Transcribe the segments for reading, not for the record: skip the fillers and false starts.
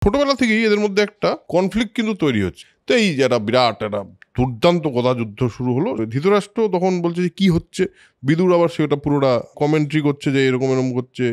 ছোটবেলা থেকেই এদের মধ্যে একটা কনফ্লিক্ট কিন্তু তৈরি হচ্ছে। তো এই যে একটা বিরাট একটা দুর্দান্ত কথা যুদ্ধ শুরু হলো। ধৃতরাষ্ট্র তখন বলছে যে কি হচ্ছে, বিদুর আবার সেটা পুরোটা কমেন্ট্রি করছে যে এরকম এরকম করছে।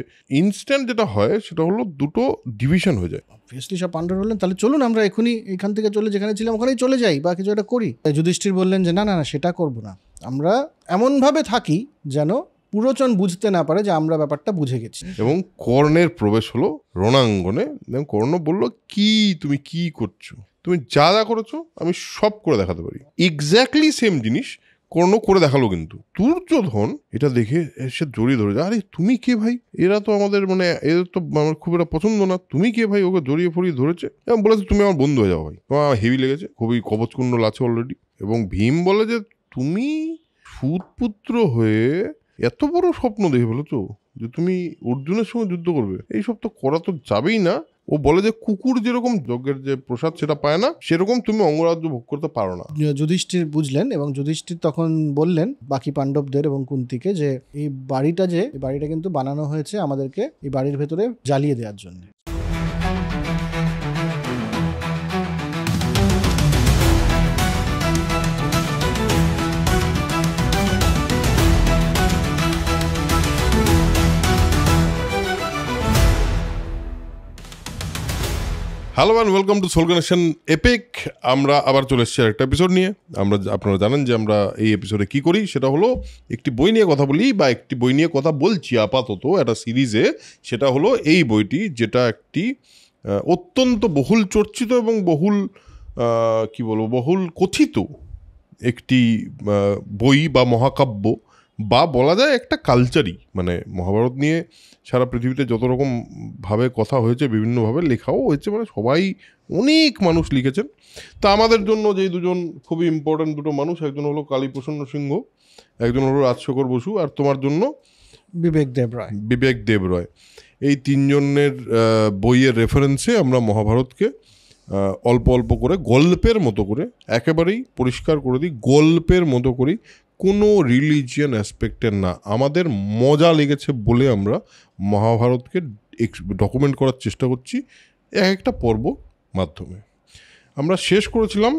ইনস্ট্যান্ট যেটা হয় সেটা হলো দুটো ডিভিশন হয়ে যায়। অবভিয়াসলি সব পাণ্ডব বললেন তাহলে চলুন আমরা এখনই এখান থেকে চলে যেখানে ছিলাম ওখানেই চলে যাই বা কিছু একটা করি। যুধিষ্ঠির বললেন যে না না না সেটা করবো না, আমরা এমনভাবে থাকি যেন পুরোচন বুঝতে না পারে যে আমরা ব্যাপারটা বুঝে গেছি। এবং কর্ণের প্রবেশ হলো রণাঙ্গনে। কর্ণ বলল কি তুমি কি করছো, তুমি যা যা করেছো আমি সব করে দেখাতে পারি। এক্স্যাক্টলি সেম জিনিস কর্ণ করে দেখালো। কিন্তু দুর্যোধন এটা দেখে সে জড়িয়ে ধরে যায়, আরে তুমি কে ভাই, এরা তো আমাদের মানে এদের তো আমার খুব একটা পছন্দ না, তুমি কে ভাই, ওকে জড়িয়ে ফড়িয়ে ধরেছে এবং বলেছে তুমি আমার বন্ধু হয়ে যাও ভাই, আমার হেভি লেগেছে, খুবই কবচকুণ্ডল আছে অলরেডি। এবং ভীম বলে যে তুমি সুতপুত্র হয়ে এত বড় স্বপ্ন দেখে ফেলেছো যে তুমি অর্জুনের সঙ্গে যুদ্ধ করবে, এইসব তো করা তো যাবেই না। ও বলে যে কুকুর যেরকম যজ্ঞের যে প্রসাদ সেটা পায় না, সেরকম তুমি অঙ্গরাজ্য ভোগ করতে পারো না। যুধিষ্ঠির বুঝলেন এবং যুধিষ্ঠির তখন বললেন বাকি পাণ্ডবদের এবং কুন্তিকে যে এই বাড়িটা কিন্তু বানানো হয়েছে আমাদেরকে এই বাড়ির ভেতরে জ্বালিয়ে দেওয়ার জন্য। Hello and welcome to soul connection epic. আমরা আবার চলে এসেছি আরেকটা এপিসোড নিয়ে। আপনারা জানেন যে আমরা এই এপিসোডে কি করি, সেটা হলো একটি বই নিয়ে কথা বলি বা একটি বই নিয়ে কথা বলছি আপাতত একটা সিরিজে। সেটা হলো এই বইটি, যেটা একটি অত্যন্ত বহুল চর্চিত এবং বহুল কথিত একটি বই বা মহাকাব্য, বা বলা যায় একটা কালচারই। মানে মহাভারত নিয়ে সারা পৃথিবীতে যত রকম ভাবে কথা হয়েছে, বিভিন্নভাবে লেখাও হয়েছে, মানে সবাই অনেক মানুষ লিখেছেন। তা আমাদের জন্য যে দুজন খুবই ইম্পর্ট্যান্ট দুটো মানুষ, একজন হলো কালীপ্রসন্ন সিংহ, একজন হলো রাজশেখর বসু, আর তোমার জন্য বিবেক দেব রায়। এই তিনজনের বইয়ের রেফারেন্সে আমরা মহাভারতকে অল্প অল্প করে গল্পের মতো করে একেবারেই পরিষ্কার করে দিই, গল্পের মতো করি, কোনো রিলিজিয়ান অ্যাসপেক্টের না। আমাদের মজা লেগেছে বলে আমরা মহাভারতকে ডকুমেন্ট করার চেষ্টা করছি একটা পর্ব মাধ্যমে। আমরা শেষ করেছিলাম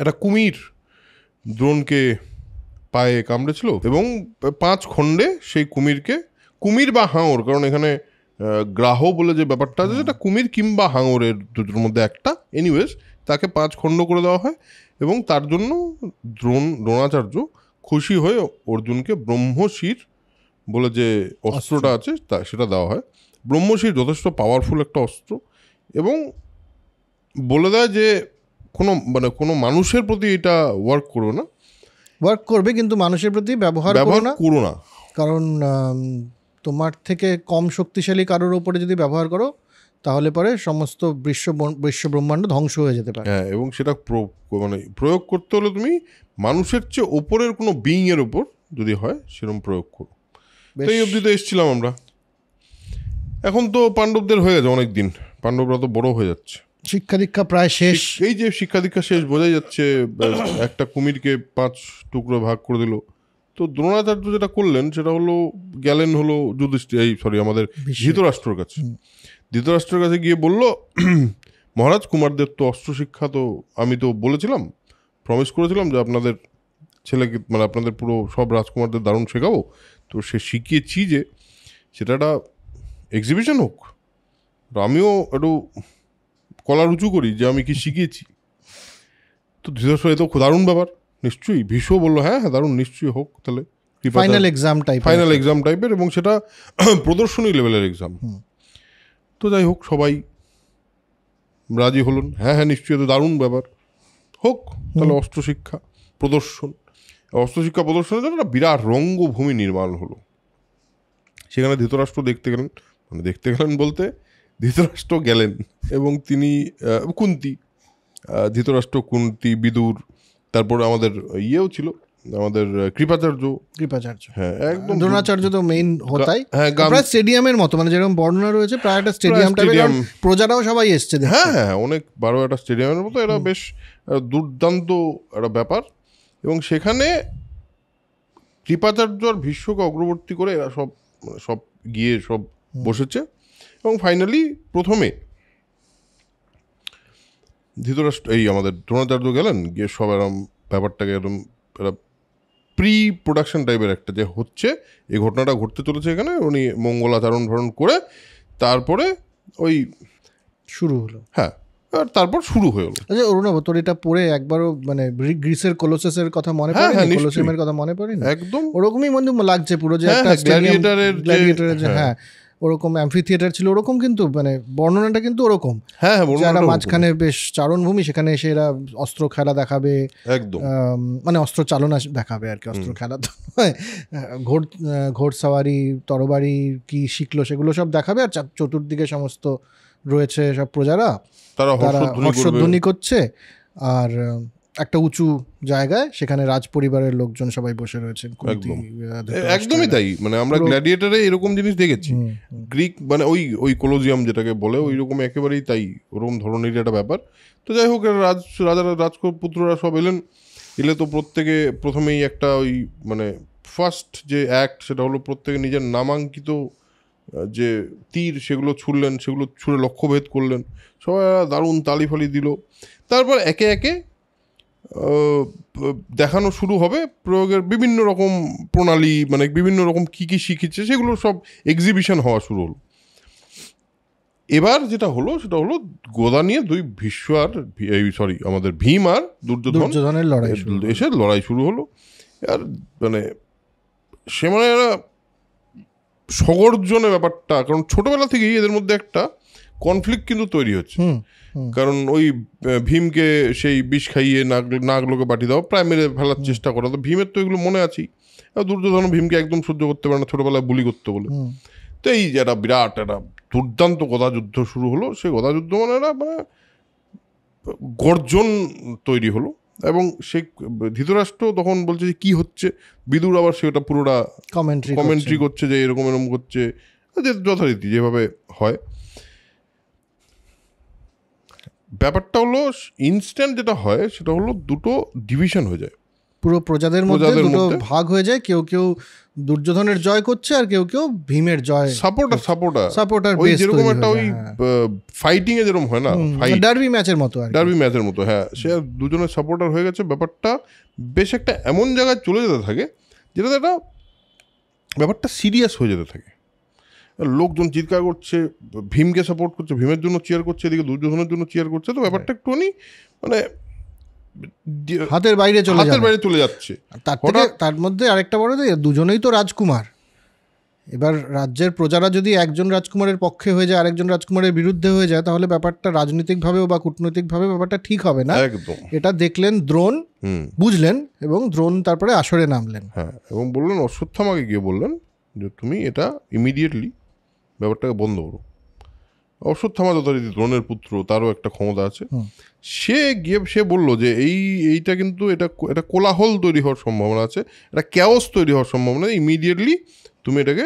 একটা কুমির দ্রোণকে পায়ে কামড়েছিল এবং 5 খণ্ডে সেই কুমির বা হাঙর, কারণ এখানে গ্রাহ বলে যে ব্যাপারটা আছে সেটা কুমির কিংবা হাঙরের দুটোর মধ্যে একটা, এনিওয়েজ তাকে 5 খণ্ড করে দেওয়া হয় এবং তার জন্য দ্রোণাচার্য খুশি হয়ে অর্জুনকে ব্রহ্মশির বলে যে অস্ত্রটা আছে সেটা দেওয়া হয়। ব্রহ্মশির যথেষ্ট পাওয়ারফুল একটা অস্ত্র এবং বলে দেয় যে কোনো মানুষের প্রতি এটা ওয়ার্ক করবে কিন্তু মানুষের প্রতি ব্যবহার করো না, কারণ তোমার থেকে কম শক্তিশালী কারোর উপরে যদি ব্যবহার করো তাহলে পরে সমস্ত বিশ্ব ব্রহ্মাণ্ড ধ্বংস হয়ে যেতে পারে। হ্যাঁ, এবং সেটা প্রয়োগ করতে হলে তুমি মানুষের চেয়ে ওপরের কোনো বিইং এর উপর যদি হয় সেরকম প্রয়োগ করো। এই অবধি তো এসেছিলাম আমরা। এখন তো পাণ্ডবদের হয়ে গেছে অনেক দিন, পাণ্ডবরা তো বড় হয়ে যাচ্ছে, শিক্ষা দীক্ষা প্রায় শেষ। এই যে শিক্ষা দীক্ষা শেষ বোঝাই যাচ্ছে। একটা কুমিরকে 5 টুকরো ভাগ করে দিল। তো দ্রোণাচার্য যেটা করলেন সেটা হলো গেলেন হলো আমাদের ধৃতরাষ্ট্রের কাছে গিয়ে বলল, মহারাজ কুমারদের তো অস্ত্র শিক্ষা তো আমি তো বলেছিলাম, প্রমিস করেছিলাম যে আপনাদের ছেলেকে মানে আপনাদের পুরো সব রাজকুমারদের দারুণ শেখাবো, তো সে শিখিয়েছি যে সেটা একটা এক্সিবিশন হোক, আমিও একটু কলার উঁচু করি যে আমি কি শিখিয়েছি। তো ধৃতরাষ্ট্র এত দারুণ ব্যাপার, নিশ্চয়ই। ভীষ্ম বললো হ্যাঁ দারুণ, নিশ্চয়ই হোক তাহলে, ফাইনাল এক্সাম টাইপের এবং সেটা প্রদর্শনী লেভেলের এক্সাম। তো যাই হোক, সবাই রাজি হলেন, হ্যাঁ নিশ্চয়ই তো দারুণ ব্যাপার, হোক তাহলে অস্ত্রশিক্ষা প্রদর্শনের জন্য একটা বিরাট রঙ্গভূমি নির্মাণ হলো। সেখানে ধৃতরাষ্ট্র দেখতে গেলেন বলতে ধৃতরাষ্ট্র গেলেন এবং তিনি ধৃতরাষ্ট্র, কুন্তি, বিদুর, তারপর আমাদের ইয়েও ছিল, আমাদের কৃপাচার্য। হ্যাঁ, একদম দ্রোণাচার্য তো মেইন হতাই। হ্যাঁ, প্রায় স্টেডিয়ামের মতো, মানে যেরকম বর্ণনা রয়েছে প্রায় একটা স্টেডিয়াম টাইপের, প্রজারাও সবাই এসছে। হ্যাঁ, অনেক বড় একটা স্টেডিয়ামের মতো। এরা বেশ দুর্দান্ত একটা ব্যাপার। এবং সেখানে কৃপাচার্য আর ভীষ্মকে অগ্রবর্তী করে এরা সব গিয়ে সব বসেছে এবং ফাইনালি প্রথমে ধৃতরাষ্ট্র এই আমাদের দ্রোণাচার্য গেলেন, গিয়ে সব এরম ব্যাপারটাকে এরম প্রি প্রোডাকশন টাইপের একটা যে হচ্ছে এই ঘটনাটা ঘটতে চলেছে এখানে, উনি মঙ্গলাচরণ ভরণ করে তারপরে ওই শুরু হলো। হ্যাঁ, আর তারপর শুরু হয়ে গেল। আচ্ছা অরুণাব, তোর এটা পড়ে একবারও মানে গ্রিসের কোলোসাসের কথা মনে হ্যাঁ, পড়ে, হ্যাঁ, নিশ্চয়ই। কোলোসিয়ামের কথা মনে পড়ে? একদম ওরকমই মনে লাগছে পুরো, যে হ্যাঁ, একটা হ্যাঁ, গ্ল্যাডিয়েটরের গ্ল্যাডিয়েটরের যে হ্যাঁ ওরকম অ্যাম্ফি থিয়েটার ছিল ওরকম, কিন্তু মানে বর্ণনাটা কিন্তু ওরকম, হ্যাঁ, হ্যাঁ, যারা বর্ণনাটা মাঝখানে বেশ চারণভূমি, সেখানে এসে এরা অস্ত্র খেলা দেখাবে, একদম মানে অস্ত্র চালনা দেখাবে আর কি, অস্ত্র খেলা তো নয়, ঘোড়সাওয়ারি তরবারি কি শিখলো সেগুলো সব দেখাবে, আর চতুর্দিকে সমস্ত রয়েছে সব প্রজারা, তারা তারা হর্ষধ্বনি করবে। হর্ষধ্বনি করছে, আর একটা উঁচু জায়গায় সেখানে রাজ পরিবারের লোকজন সবাই বসে রয়েছেন। একদমই তাই, মানে আমরা গ্ল্যাডিয়েটরে এরকম জিনিস দেখেছি। গ্রিক মানে ওই কোলোজিয়াম যেটাকে বলে ওই রকম একেবারেই তাই, ওরকম ধরনের একটা ব্যাপার। তো যাই হোক, রাজারা রাজপুত্ররা সব এলে তো প্রত্যেকে প্রথমেই একটা ওই মানে ফার্স্ট যে অ্যাক্ট সেটা হলো প্রত্যেকে নিজের নামাঙ্কিত যে তীর সেগুলো ছুড়লেন, সেগুলো ছুঁড়ে লক্ষ্যভেদ করলেন, সবাই দারুণ তালি ফালি দিল। তারপর একে একে দেখানো শুরু হবে প্রয়োগের বিভিন্ন রকম প্রণালী, মানে বিভিন্ন রকম কী কী শিখেছে সেগুলো সব এক্সিবিশন হওয়া শুরু হলো। এবার যেটা হলো সেটা হলো গদা নিয়ে দুই ভীষ্ম আর আমাদের ভীম আর দুর্যোধনের লড়াই এসে লড়াই শুরু হলো। আর মানে সে মানে এরা সগর্জনের ব্যাপারটা, কারণ ছোটবেলা থেকেই এদের মধ্যে একটা কনফ্লিক্ট কিন্তু তৈরি হচ্ছে। কারণ ওই ভীমকে সেই বিষ খাইয়ে নাগলোকে পাঠিয়ে দেওয়া, প্রায় মেরে ফেলার চেষ্টা করা, তো ভীমের তো এগুলো মনে আছেই। আর দুর্যোধন ভীমকে একদম সহ্য করতে পারে না ছোটবেলায় বুলি করতে বলে। তো এই যে একটা বিরাট একটা দুর্দান্ত গদাযুদ্ধ শুরু হলো। সেই গদাযুদ্ধ মানে গর্জন তৈরি হলো, এবং সে ধৃতরাষ্ট্র তখন বলছে যে কী হচ্ছে, বিদুর আবার সেটা পুরোটা কমেন্ট্রি করছে যে এরকম এরকম করছে, যে যথারীতি যেভাবে হয়। ব্যাপারটা হলো ইনস্ট্যান্ট যেটা হয় সেটা হলো দুটো ডিভিশন হয়ে যায়, পুরো প্রজাদের মধ্যে দুটো ভাগ হয়ে যায়। কেউ কেউ দুর্যোধনের জয় করছে, আর কেউ কেউ ভীমের জয় সাপোর্টার ওই যেরকম একটা ওই ফাইটিং এ যেরকম হয় না, ডার্বি ম্যাচের মতো, হ্যাঁ, সে দুজনের সাপোর্টার হয়ে গেছে। ব্যাপারটা বেশ একটা এমন জায়গায় চলে যেতে থাকে যেটাতে একটা ব্যাপারটা সিরিয়াস হয়ে যেতে থাকে। লোকজন চিৎকার করছে, ভীমকে সাপোর্ট করছে, ভীমের জন্য চিয়ার করছে, এদিকে দুর্যোধনের জন্য চিয়ার করছে। তো ব্যাপারটা একটুখানি মানে হাতের বাইরে চলে যাচ্ছে। তার মধ্যে আরেকটা বড়, দুজনেই তো রাজকুমার। এবার রাজ্যের প্রজারা যদি একজন রাজকুমারের পক্ষে হয়ে যায়, আরেকজন রাজকুমারের বিরুদ্ধে হয়ে যায়, তাহলে ব্যাপারটা রাজনৈতিকভাবেও বা কূটনৈতিকভাবে ব্যাপারটা ঠিক হবে না। এটা দেখলেন দ্রোণ, বুঝলেন, এবং দ্রোণ তারপরে আসরে নামলেন। হ্যাঁ, এবং বললেন অশ্বত্থামাকে গিয়ে বললেন যে তুমি এটা ইমিডিয়েটলি ব্যাপারটাকে বন্ধ করো। অশ্বত্থামা যথারীতি দ্রোণের পুত্র, তারও একটা ক্ষমতা আছে। সে বলল যে এইটা কিন্তু এটা কোলাহল তৈরি হওয়ার সম্ভাবনা আছে, এটা ক্যাওস তৈরি হওয়ার সম্ভাবনা, ইমিডিয়েটলি তুমি এটাকে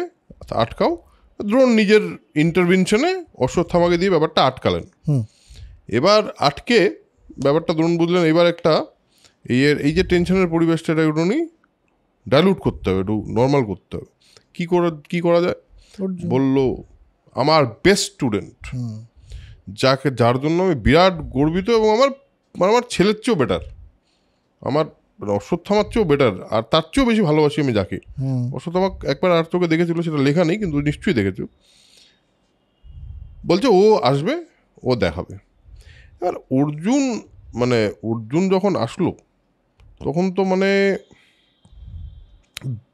আটকাও। দ্রোণ নিজের ইন্টারভেনশনে অশ্বত্থামাকে দিয়ে ব্যাপারটা আটকালেন। এবার আটকে ব্যাপারটা দ্রোণ বুঝলেন এবার একটা এই যে টেনশনের পরিবেশটা এটা একটু ডাইলুট করতে হবে, একটু নর্মাল করতে হবে। কি করা যায়? বলল আমার বেস্ট স্টুডেন্ট, যার জন্য আমি বিরাট গর্বিত, এবং আমার ছেলের চেয়েও বেটার, আমার অশ্বত্থামার চেয়েও বেটার, আর তার চেয়েও বেশি ভালোবাসি আমি যাকে। অশ্বত্থামা একবার আর তোকে দেখেছিল, সেটা লেখা নেই কিন্তু নিশ্চয়ই দেখেছো। বলছে ও আসবে, ও দেখাবে। আর অর্জুন যখন আসলো তখন তো মানে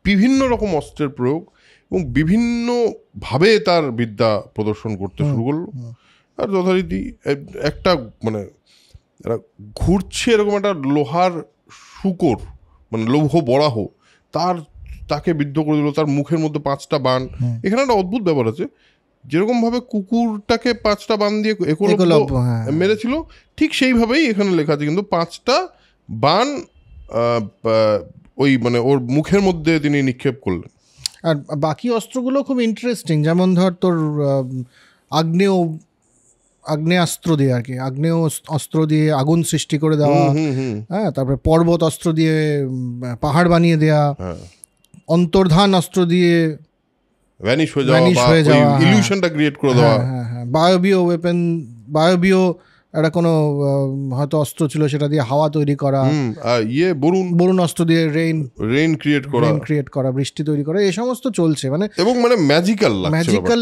বিভিন্ন রকম অস্ত্রের প্রয়োগ এবং বিভিন্নভাবে তার বিদ্যা প্রদর্শন করতে শুরু করলো। আর যথারীতি একটা মানে ঘুরছে এরকম একটা লোহার শুকর, মানে লৌহ বরাহ, তাকে বিদ্ধ করে দিল, তার মুখের মধ্যে 5টা বাণ। এখানে একটা অদ্ভুত ব্যাপার আছে, যেরকম ভাবে কুকুরটাকে 5টা বাণ দিয়ে একলব্য মেরেছিল, ঠিক সেইভাবেই এখানে লেখা আছে, কিন্তু 5টা বাণ ওই মানে ওর মুখের মধ্যে তিনি নিক্ষেপ করলেন। আর বাকি অস্ত্রগুলো খুব ইন্টারেস্টিং, যেমন ধর তোর আগ্নেয়াস্ত্র দিয়ে আর কি, আগ্নেয় অস্ত্র দিয়ে আগুন সৃষ্টি করে দেওয়া, হ্যাঁ, তারপরে পর্বত অস্ত্র দিয়ে পাহাড় বানিয়ে দেওয়া, অন্তর্ধান অস্ত্র দিয়ে ভ্যানিশ হয়ে যাওয়া, ইলিউশনটা ক্রিয়েট করে দেওয়া, বায়োবিও ওয়েপন, বায়োবিও একটা কোনো হয়তো অস্ত্র ছিল, সেটা দিয়ে হাওয়া তৈরি করা, বরুণ অস্ত্র দিয়ে রেইন ক্রিয়েট করা, বৃষ্টি তৈরি করা, এই সমস্ত চলছে। মানে এবং মানে ম্যাজিক্যাল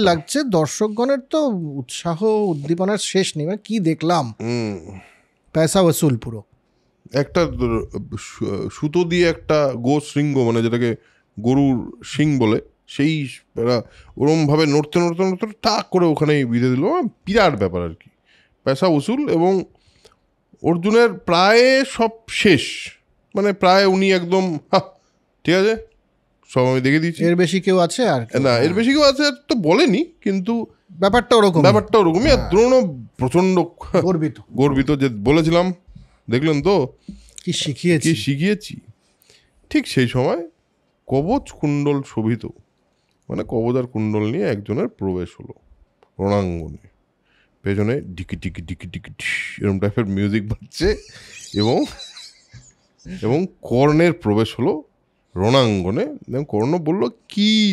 লাগছে। দর্শকগণের তো উৎসাহ উদ্দীপনার শেষ নেই। মানে কি দেখলাম, পয়সা ওসুল পুরো। একটা সুতো দিয়ে একটা শৃঙ্গ, মানে যেটাকে গরুর শিং বলে, সেই ওরম ভাবে নড়তে টাক করে ওখানেই বিঁধে দিল। বিরাট ব্যাপার আর কি, পয়সা উসুল। এবং অর্জুনের প্রায় সব শেষ, মানে প্রায় উনি একদম ঠিক আছে, সব আমি দেখে দিয়েছি। এর বেশি কেউ আছে আর না, এর বেশি কেউ আছে তো বলেনি, কিন্তু ব্যাপারটা ওরকমই। আর দ্রোণ প্রচন্ড গর্বিত যে বলেছিলাম, দেখলেন তো কি শিখিয়েছি। ঠিক সেই সময় কবচ কুণ্ডল শোভিত, মানে কবচ আর কুণ্ডল নিয়ে একজনের প্রবেশ হলো রণাঙ্গনে। পেছনে ডিকি ডিকি ডিকি ডিকি এরকম টাইপের মিউজিক বাজছে, এবং কর্ণের প্রবেশ হলো রণাঙ্গনে। কর্ণ বলল,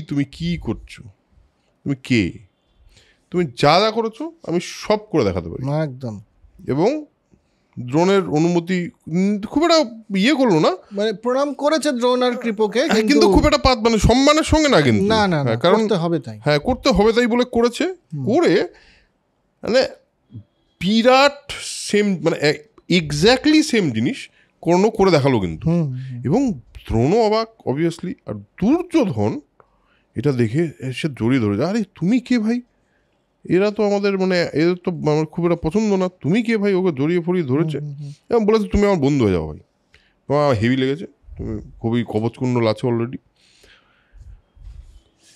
তুমি কি করছো, তুমি কে, তুমি যা যা করেছো আমি সব করে দেখাতে পারি একদম। এবং দ্রোণের অনুমতি খুব একটা করলো না, মানে প্রণাম করেছে দ্রোণ আর কৃপকে, কিন্তু খুব একটা মানে সম্মানের সঙ্গে না, কিন্তু না, কারণ করতে হবে তাই বলে করেছে। করে মানে বিরাট সেম, মানে এক্স্যাক্টলি সেম জিনিস কর্ণ করে দেখালো কিন্তু। এবং দ্রোণ অবাক অবভিয়াসলি, আর দুর্যোধন এটা দেখে এসে জড়িয়ে ধরে, আরে তুমি কে ভাই, এরা তো আমাদের মানে এদের তো আমার খুব একটা পছন্দ না, তুমি কে ভাই, ওকে জড়িয়ে ফড়িয়ে ধরেছে এবং বলেছে তুমি আমার বন্ধু হয়ে যাও ভাই, তোমার হেভি লেগেছে, তুমি খুবই কবচকুণ্ডল আছে অলরেডি।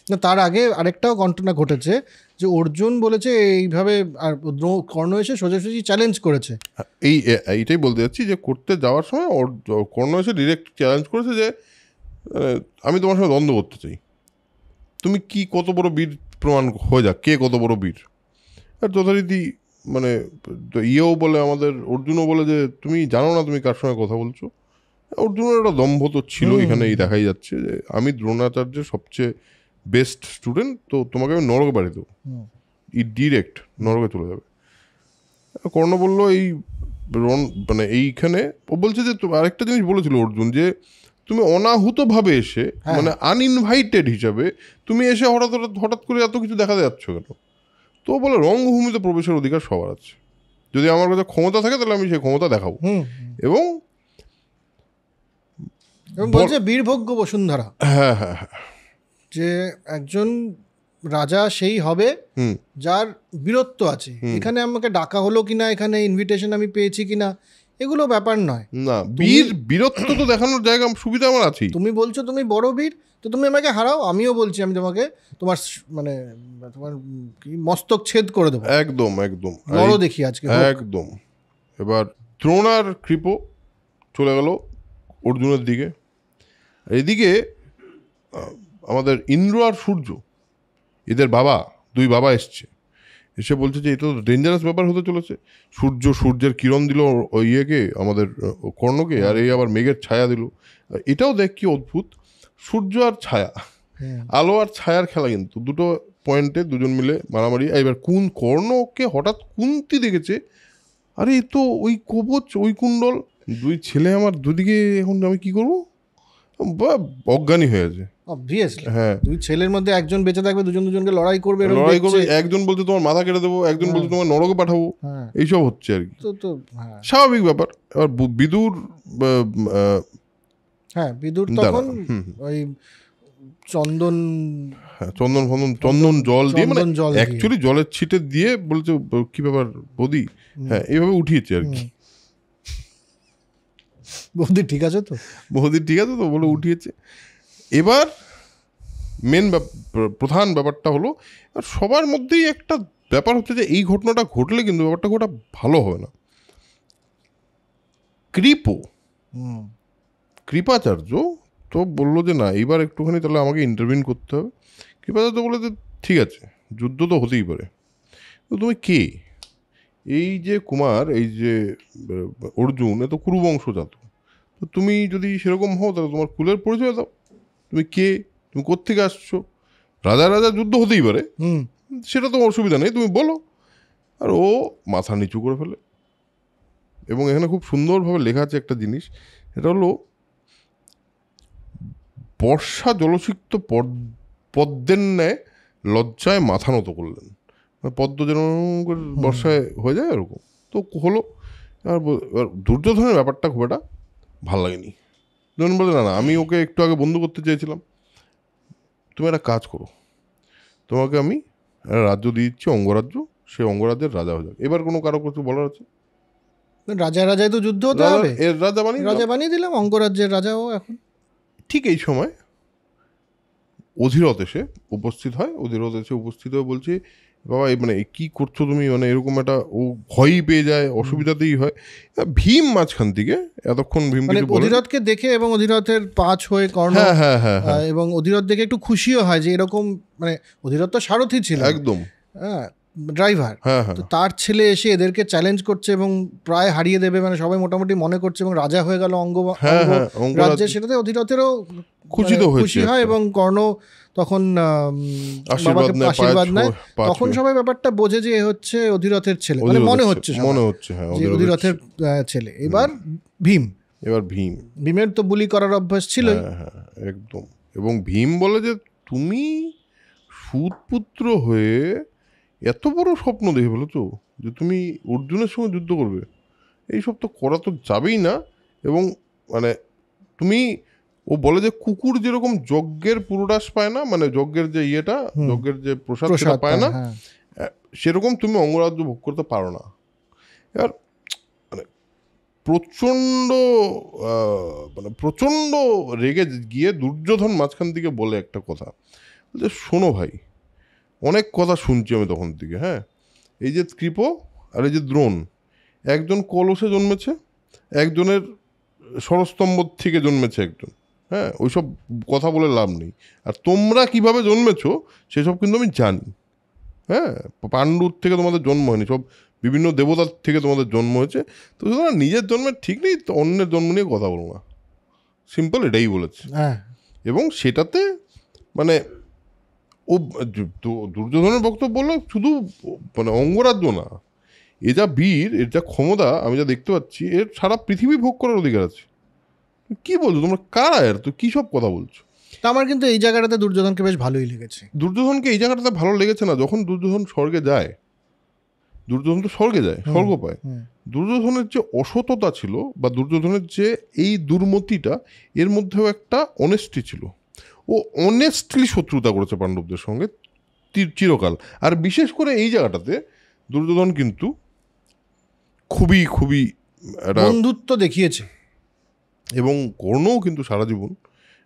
না, তার আগে আরেকটাও ঘটনা ঘটেছে যে অর্জুন বলেছে এইভাবে, আর কর্ণ এসে সোজাসুজি চ্যালেঞ্জ করেছে। এইটাই বলতে যাচ্ছি যে করতে যাওয়ার সময় কর্ণ এসে ডিরেক্ট চ্যালেঞ্জ করেছে যে আমি তোমার সঙ্গে দ্বন্দ্ব করতে চাই, তুমি কি কত বড় বীর প্রমাণ হয়ে যাক, কে কত বড় বীর। আর যথারীতি মানে বলে, আমাদের অর্জুনও বলে যে তুমি জানো না তুমি কার সঙ্গে কথা বলছো। অর্জুনের একটা দম্ভ তো ছিল এখানেই দেখাই যাচ্ছে যে আমি দ্রোণাচার্যের সবচেয়ে বেস্ট স্টুডেন্ট, তো তোমাকে আমি নরকে পাঠিয়ে দেবো, ডিরেক্ট নরকে চলে যাবে। কর্ণ বললো মানে এইখানে ও বলছে যে আরেকটা জিনিস বলেছিল অর্জুন, যে তুমি অনাহুতভাবে এসে, মানে আনইনভাইটেড হিসাবে তুমি এসে হঠাৎ করে এত কিছু দেখাতে যাচ্ছ কেন। তো বলে রঙ্গভূমিতে প্রবেশের অধিকার সবার আছে, যদি আমার কাছে ক্ষমতা থাকে তাহলে আমি সেই ক্ষমতা দেখাবো। এবং বলছে বীরভোগ্য বসুন্ধরা, হ্যাঁ, যে একজন রাজা সেই হবে যার বীরত্ব আছে। এখানে আমাকে ডাকা হলো কিনা, এখানে ইনভিটেশন আমি পেয়েছি কিনা, এগুলো ব্যাপার নয়। না, বীরত্ব তো দেখানোর জায়গা সুবিধা আমার আছে। তুমি বলছো তুমি বড় বীর, তো তুমি আমাকে হারাও, আমিও বলছি আমি তোমাকে তোমার কি মস্তক ছেদ করে দেবো। একদম দেখি আজকে একদম। এবার দ্রোণ আর কৃপ চলে গেল অর্জুনের দিকে। এদিকে আমাদের ইন্দ্র আর সূর্য, এদের দুই বাবা এসছে, এসে বলছে যে এটা তো ডেঞ্জারাস ব্যাপার হতে চলেছে। সূর্যের কিরণ দিল ইয়েকে, আমাদের কর্ণকে, আর এই আবার মেঘের ছায়া দিল। এটাও দেখ কি অদ্ভুত, সূর্য আর ছায়া, আলো আর ছায়ার খেলা, কিন্তু দুটো পয়েন্টে দুজন মিলে মারামারি। এবার কর্ণকে হঠাৎ কুন্তি দেখেছে, আরে এ তো ওই কবচ, ওই কুণ্ডল, দুই ছেলে আমার দুদিকে, এখন আমি কি করবো, অজ্ঞানী হয়ে আছে। হ্যাঁ, দুই ছেলের মধ্যে একজন বেঁচে থাকবে, দুজনকে লড়াই করবে। একজন বলছে তোমার মাথা কেটে দেবো, একজন বলছে তোমার নরকে পাঠাবো, এইসব হচ্ছে আর কি। স্বাভাবিক ব্যাপার। এবার বিদুর তখন ওই চন্দন জল দিয়ে, মানে অ্যাকচুয়ালি জলের ছিটে দিয়ে বলছে কি ব্যাপার বৌদি, হ্যাঁ এইভাবে উঠিয়েছে আর কি। বৌদি ঠিক আছে তো বলে উঠিয়েছে। এবার প্রধান ব্যাপারটা হলো, আর সবার মধ্যেই একটা ব্যাপার হচ্ছে যে এই ঘটনাটা ঘটলে কিন্তু ব্যাপারটা ঘটা ভালো হবে না। কৃপাচার্য তো বললো যে না, এইবার একটুখানি তাহলে আমাকে ইন্টারভিউ করতে হবে। কৃপাচার্য বলে যে ঠিক আছে, যুদ্ধ তো হতেই পারে, তো তুমি কে? এই যে কুমার, এই যে অর্জুন, এ তো কুরুবংশজাত, তো তুমি যদি সেরকম হও তাহলে তোমার কুলের পরিচয় দাও, তুমি কে, তুমি কোত্থেকে আসছো? রাজা যুদ্ধ হতেই পারে, সেটা তো অসুবিধা নেই, তুমি বলো। আর ও মাথা নিচু করে ফেলে, এবং এখানে খুব সুন্দরভাবে লেখা আছে একটা জিনিস, এটা হলো বর্ষা জলসিক্ত পদ্মের ন্যায় লজ্জায় মাথা নত করলেন। পদ্ম যেন বর্ষায় হয়ে যায় এরকম তো হলো। আর দুর্যোধনের ব্যাপারটা খুব একটা ভালো লাগেনি। দুর্যোধন বলে না আমি ওকে একটু আগে বন্ধু করতে চেয়েছিলাম, তুমি একটা কাজ করো, তোমাকে আমি একটা রাজ্য দিয়ে দিচ্ছি, অঙ্গরাজ্য, সেই অঙ্গরাজ্যের রাজা হয়ে যাবে। এবার কোনো কারো কিছু বলার আছে? রাজায় তো যুদ্ধ হতে হবে, এর রাজা বানিয়ে দিলাম, অঙ্গরাজ্যের রাজাও এখন। ঠিক এই সময় অধিরথ এসে উপস্থিত হয়। অধিরথ এসে উপস্থিত হয়ে বলছে, বাবা মানে কি করছো তুমি, মানে এরকম একটা, ও ভয়ই পেয়ে যায়, অসুবিধাতেই হয়। ভীম মাঝখান থেকে এতক্ষণ ভীম অধিরথকে দেখে এবং অধিরথের পাঁচ হয়ে কর্ণ, এবং অধিরথ দেখে একটু খুশিও হয় যে এরকম, মানে অধিরথ তো সারথি ছিল একদম, ড্রাইভার, তো তার ছেলে এসে এদেরকে চ্যালেঞ্জ করছে এবং প্রায় হারিয়ে দেবে, মানে সবাই মোটামুটি মনে করছে, এবং রাজা হয়ে গেল রাজ্যে, সেটাতে অধিরথেরও খুশি হয়। এবং কর্ণ তখন বাবাকে আশীর্বাদ নেয়, তখন সবাই ব্যাপারটা বোঝে যে এ হচ্ছে অধিরথের ছেলে, মানে মনে হচ্ছে অধিরথের ছেলে। এবার ভীমের তো বুলি করার অভ্যাস ছিলই একদম। এবং ভীম বলে যে তুমি সুতপুত্র হয়ে এত বড় স্বপ্ন দেখে ফেলেছো যে তুমি অর্জুনের সঙ্গে যুদ্ধ করবে, এইসব তো করা তো যাবেই না। এবং মানে তুমি, ও বলে যে কুকুর যেরকম যজ্ঞের পুরোটাস পায় না, মানে যজ্ঞের যে ইয়েটা, যজ্ঞের যে প্রসাদ সেটা পায় না, সেরকম তুমি অঙ্গরাজ্য ভোগ করতে পারো না। এবার মানে প্রচণ্ড রেগে গিয়ে দুর্যোধন মাঝখান থেকে বলে একটা কথা, যে শোনো ভাই, অনেক কথা শুনছি আমি তখন থেকে, এই যে কৃপ আর এই যে দ্রোণ, একজন কলসে জন্মেছে, একজনের সরস্তম্ভ থেকে জন্মেছে একজন, ওইসব কথা বলে লাভ নেই। আর তোমরা কিভাবে জন্মেছো সেসব কিন্তু আমি জানি। পাণ্ডুর থেকে তোমাদের জন্ম হয়নি, সব বিভিন্ন দেবতার থেকে তোমাদের জন্ম হয়েছে। তো সুতরাং নিজের জন্মের ঠিক নেই, তো অন্যের জন্ম নিয়ে কথা বলো না, সিম্পল এটাই বলেছে। এবং সেটাতে মানে ও দুর্যোধনের বক্তব্য বললো শুধু মানে অঙ্গরাজ্য না, এ যা বীর, এর যা ক্ষমতা আমি যা দেখতে পাচ্ছি, এর সারা পৃথিবী ভোগ করার অধিকার আছে। কি বলছো তোমরা, কারা এর, তো কী সব কথা বলছো? তা আমার কিন্তু এই জায়গাটাতে দুর্যোধনকে বেশ ভালোই লেগেছে। দুর্যোধনকে এই জায়গাটাতে ভালো লেগেছে না, যখন দুর্যোধন স্বর্গে যায়, দুর্যোধন তো স্বর্গে যায়, স্বর্গ পায়। দুর্যোধনের যে অসততা ছিল বা দুর্যোধনের যে এই দুর্মতিটা, এর মধ্যেও একটা অনেস্টি ছিল। ও অনেস্টলি শত্রুতা করেছে পাণ্ডবদের সঙ্গে চিরকাল। আর বিশেষ করে এই জায়গাটাতে দুর্যোধন কিন্তু খুবই খুবই বন্ধুত্ব দেখিয়েছে, এবং কর্ণও কিন্তু সারা জীবন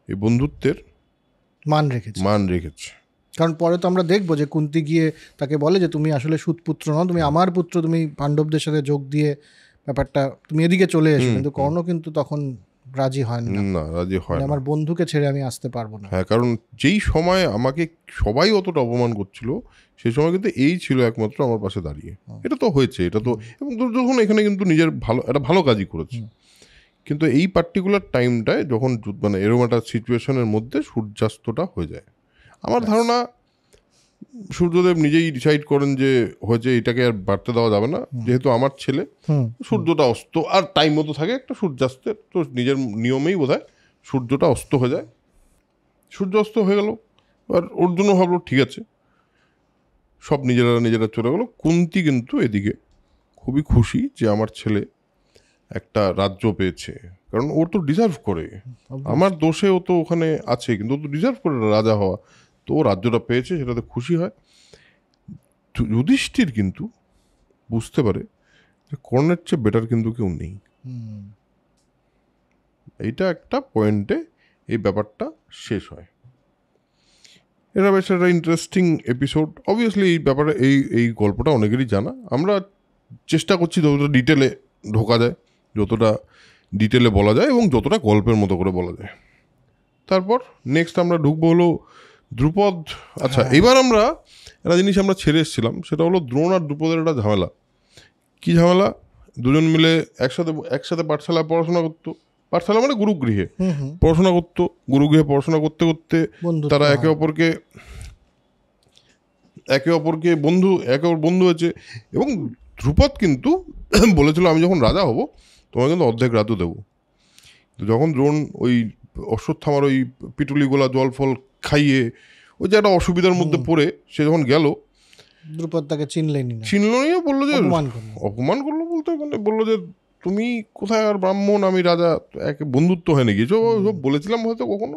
এই বন্ধুত্বের মান রেখেছে। কারণ পরে তো আমরা দেখবো যে কুন্তি গিয়ে তাকে বলে যে তুমি আসলে সুতপুত্র নও, তুমি আমার পুত্র, তুমি পাণ্ডবদের সাথে যোগ দিয়ে ব্যাপারটা তুমি এদিকে চলে এসো। কিন্তু কর্ণ কিন্তু তখন রাজি হয় না, রাজি হয় না, আমার বন্ধুকে ছেড়ে আমি আসতে পারবো না। কারণ যেই সময় আমাকে সবাই অতটা অপমান করছিল, সেই সময় কিন্তু এই ছিল একমাত্র আমার পাশে দাঁড়িয়ে। এটা তো হয়েছে, এটা তো, এবং দুর্যোধন এখানে কিন্তু নিজের একটা ভালো কাজই করেছে। কিন্তু এই পার্টিকুলার টাইমটায় যখন মানে এরকম একটা সিচুয়েশনের মধ্যে সূর্যাস্তটা হয়ে যায়, আমার ধারণা সূর্যদেব নিজেই ডিসাইড করেন যে হয়েছে, এটাকে আর বাড়তে দেওয়া যাবে না, যেহেতু আমার ছেলে, সূর্যটা অস্ত আর টাইম মতো থাকে একটা সূর্যাস্তের, তো নিজের নিয়মেই বোধহয় সূর্যটা অস্ত হয়ে যায়। সূর্য অস্ত হয়ে গেল, আর অর্জুনও ভাবলো ঠিক আছে, সব নিজেরা চলে গেলো। কুন্তি কিন্তু এদিকে খুবই খুশি যে আমার ছেলে একটা রাজ্য পেয়েছে, কারণ ওর তো ডিজার্ভ করে, আমার দোষে ও তো ওখানে আছে, কিন্তু ও তো ডিজার্ভ করে রাজা হওয়া, তো ও রাজ্যটা পেয়েছে, সেটাতে খুশি হয়। যুধিষ্ঠির কিন্তু বুঝতে পারে যে কর্ণের চেয়ে বেটার কিন্তু কেউ নেই। এইটা একটা পয়েন্টে এই ব্যাপারটা শেষ হয়। এটা বেশ একটা ইন্টারেস্টিং এপিসোড। অবভিয়াসলি এই ব্যাপারে এই গল্পটা অনেকেরই জানা, আমরা চেষ্টা করছি যতটা ডিটেলে ঢোকা যায়, যতটা ডিটেলে বলা যায় এবং যতটা গল্পের মতো করে বলা যায়। তারপর নেক্সট আমরা ঢুকবো হলো দ্রুপদ। আচ্ছা, এবার আমরা একটা জিনিস আমরা ছেড়ে এসেছিলাম, সেটা হলো দ্রোণ আর দ্রুপদের একটা ঝামেলা। কি ঝামেলা? দুজন মিলে একসাথে পাঠশালায় পড়াশোনা করতো, পাঠশালা মানে গুরুগৃহে পড়াশোনা করতো। গুরুগৃহে পড়াশোনা করতে করতে তারা একে অপরকে বন্ধু হয়েছে। এবং ধ্রুপদ কিন্তু বলেছিল আমি যখন রাজা হব তোমাকে কিন্তু অর্ধেক রাজ্য দেবো। তো যখন দ্রোণ ওই অশ্বত্থামার ওই পিটুলি গোলা জল ফল খাইয়ে ওই যে একটা অসুবিধার মধ্যে পড়ে সে যখন গেল, দ্রুপদ তাকে চিনলেই না, চিনল নিয়ে বললো যে অপমান করলো বলতে মানে বললো যে তুমি কোথায় আর ব্রাহ্মণ আমি রাজা, এক বন্ধুত্ব হয়ে না গিয়েছো। বলেছিলাম হয়তো কখনো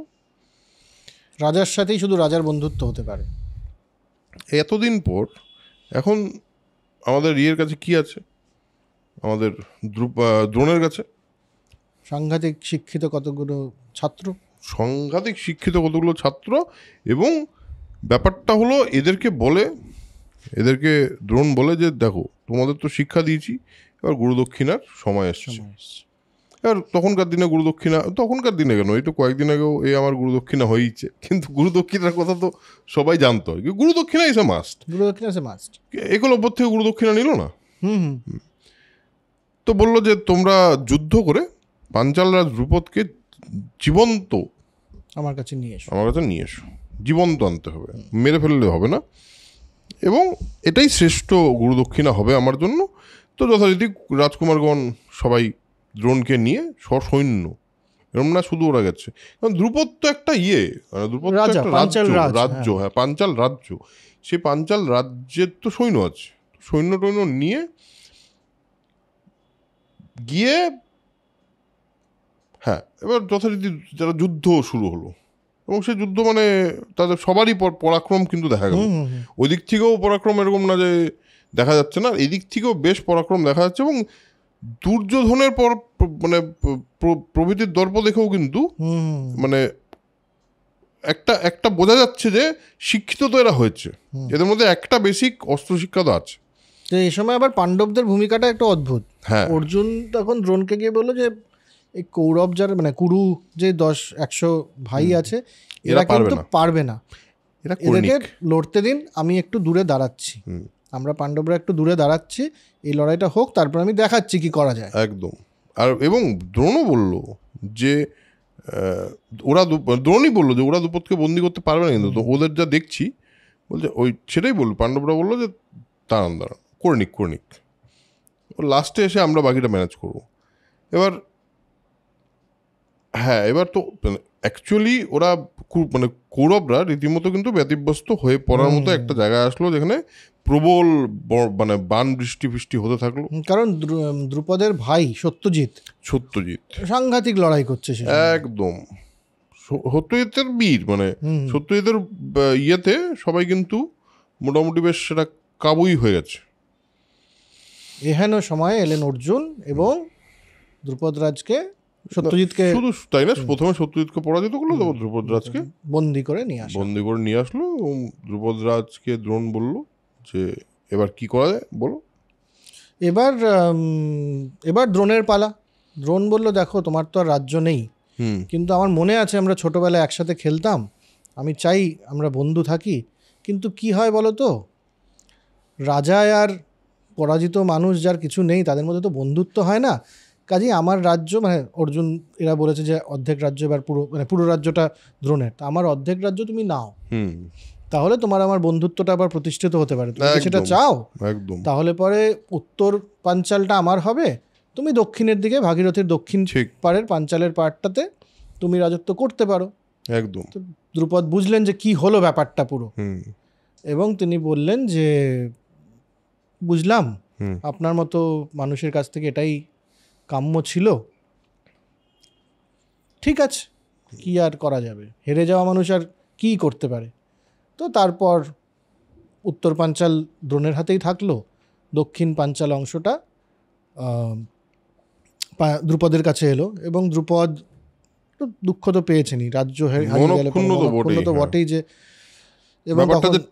রাজার সাথেই শুধু রাজার বন্ধুত্ব হতে পারে। এতদিন পর এখন আমাদের ইয়ের কাছে কি আছে, আমাদের দ্রোণের কাছে সাংঘাতিক শিক্ষিত কতগুলো ছাত্র, সাংঘাতিক শিক্ষিত কতগুলো ছাত্র। এবং ব্যাপারটা হলো এদেরকে দ্রোণ বলে যে দেখো তোমাদের তো শিক্ষা দিয়েছি, এবার গুরুদক্ষিণার সময় এসছে। এবার তখনকার দিনে কেন, এই তো কয়েকদিন আগেও এই আমার গুরুদক্ষিণা হয়েইছে, কিন্তু গুরুদক্ষিণার কথা তো সবাই জানতো আর কি। গুরুদক্ষিণা ইজ এ মাস্ট, একলব্য থেকে গুরুদক্ষিণা নিল না। তো বললো যে তোমরা যুদ্ধ করে পাঞ্চাল রাজ দ্রুপদকে জীবন্ত আমার কাছে নিয়ে এসো, জীবন্ত আনতে হবে, মেরে ফেললে হবে না, এবং এটাই শ্রেষ্ঠ গুরুদক্ষিণা হবে আমার জন্য। তো যথারীতি রাজকুমারগণ সবাই দ্রোণকে নিয়ে সসৈন্য, এরকম না শুধু ওরা গেছে, কারণ দ্রুপদ তো একটা দ্রুপদ তো একটা রাজ্য, হ্যাঁ পাঞ্চাল রাজ্য, সেই পাঞ্চাল রাজ্যের তো সৈন্য আছে, সৈন্য টৈন্য নিয়ে গিয়ে হ্যাঁ এবার যথারীতি যারা যুদ্ধ শুরু হলো, এবং সেই যুদ্ধ মানে তাদের সবারই পরাক্রম কিন্তু দেখা গেল। ওই দিক থেকেও পরাক্রম এরকম না যে দেখা যাচ্ছে না, এদিক থেকেও বেশ পরাক্রম দেখা যাচ্ছে। এবং দুর্যোধনের পর মানে প্রভৃতির দর্প দেখেও কিন্তু মানে একটা বোঝা যাচ্ছে যে শিক্ষিত তো এরা হয়েছে, এদের মধ্যে একটা বেসিক অস্ত্র শিক্ষা তো আছে। তো এই সময় আবার পাণ্ডবদের ভূমিকাটা একটু অদ্ভুত। হ্যাঁ, অর্জুন তখন দ্রোণকে গিয়ে বললো যে এই কৌরব যারা মানে কুরু যে 10-100 ভাই আছে এরা কিন্তু পারবে না, এদেরকে লড়তে দিন, আমি একটু দূরে দাঁড়াচ্ছি, আমরা পাণ্ডবরা একটু দূরে দাঁড়াচ্ছি, এই লড়াইটা হোক, তারপর আমি দেখাচ্ছি কি করা যায়। একদম। আর এবং দ্রোণও বললো যে দ্রোণই বললো যে ওরা দ্রুপদকে বন্দি করতে পারবে না, কিন্তু ওদের যা দেখছি বলছে ওই সেটাই বললো, পাণ্ডবরা বললো যে দাঁড়ান কর্ণিক লাস্টে এসে আমরা বাকিটা ম্যানেজ করবো। এবার তো অ্যাকচুয়ালি ওরা মানে কৌরবরা রীতিমতো কিন্তু ব্যতিব্যস্ত হয়ে পড়ার মতো একটা জায়গায় আসলো, যেখানে প্রবল মানে বান বৃষ্টি হতে থাকলো। কারণ দ্রুপদের ভাই সত্যজিৎ সাংঘাতিক লড়াই করছে, একদম সত্যজিতের বীর, মানে সত্যজিতের ইয়েতে সবাই কিন্তু মোটামুটি বেশ সেটা কাবুই হয়ে গেছে। এহেন সময় এলেন অর্জুন এবং দ্রুপদরাজকে সত্যজিৎকে শুধু তাই না, প্রথমে সত্যজিৎকে পরাজিত করলো, তারপর দ্রুপদরাজকে বন্দি করে নিয়ে আসলো এবং দ্রুপদরাজকে দ্রোণ বলল যে এবার কি করা যায় বলো। এবার দ্রোণের পালা। দ্রোণ বলল দেখো তোমার তো আর রাজ্য নেই, কিন্তু আমার মনে আছে আমরা ছোটবেলায় একসাথে খেলতাম, আমি চাই আমরা বন্ধু থাকি, কিন্তু কি হয় বলো তো, রাজায় আর পরাজিত মানুষ যার কিছু নেই তাদের মধ্যে তো বন্ধুত্ব হয় না, কাজেই আমার রাজ্য মানে অর্জুন এরা বলেছে যে অর্ধেক রাজ্য এবার পুরো রাজ্যটা দ্রোণের, তা আমার অর্ধেক রাজ্য তুমি নাও, তাহলে তোমার আমার বন্ধুত্বটা আবার প্রতিষ্ঠিত হতে পারে, তুমি সেটা চাও তাহলে পরে উত্তর পাঞ্চালটা আমার হবে, তুমি দক্ষিণের দিকে ভাগীরথীর দক্ষিণ পাড়ের পাঞ্চালের পাড়টাতে তুমি রাজত্ব করতে পারো। একদম। দ্রুপদ বুঝলেন যে কি হলো ব্যাপারটা পুরো, এবং তিনি বললেন যে বুঝলাম আপনার মতো মানুষের কাছ থেকে এটাই কাম্য ছিল, ঠিক আছে কি আর করা যাবে, হেরে যাওয়া মানুষ আর কি করতে পারে। তো তারপর উত্তর পাঞ্চাল দ্রোণের হাতেই থাকলো, দক্ষিণ পাঞ্চাল অংশটা দ্রুপদের কাছে এলো, এবং দ্রুপদ দুঃখ তো পেয়েছেনই, রাজ্য তো বটেই যে, এবং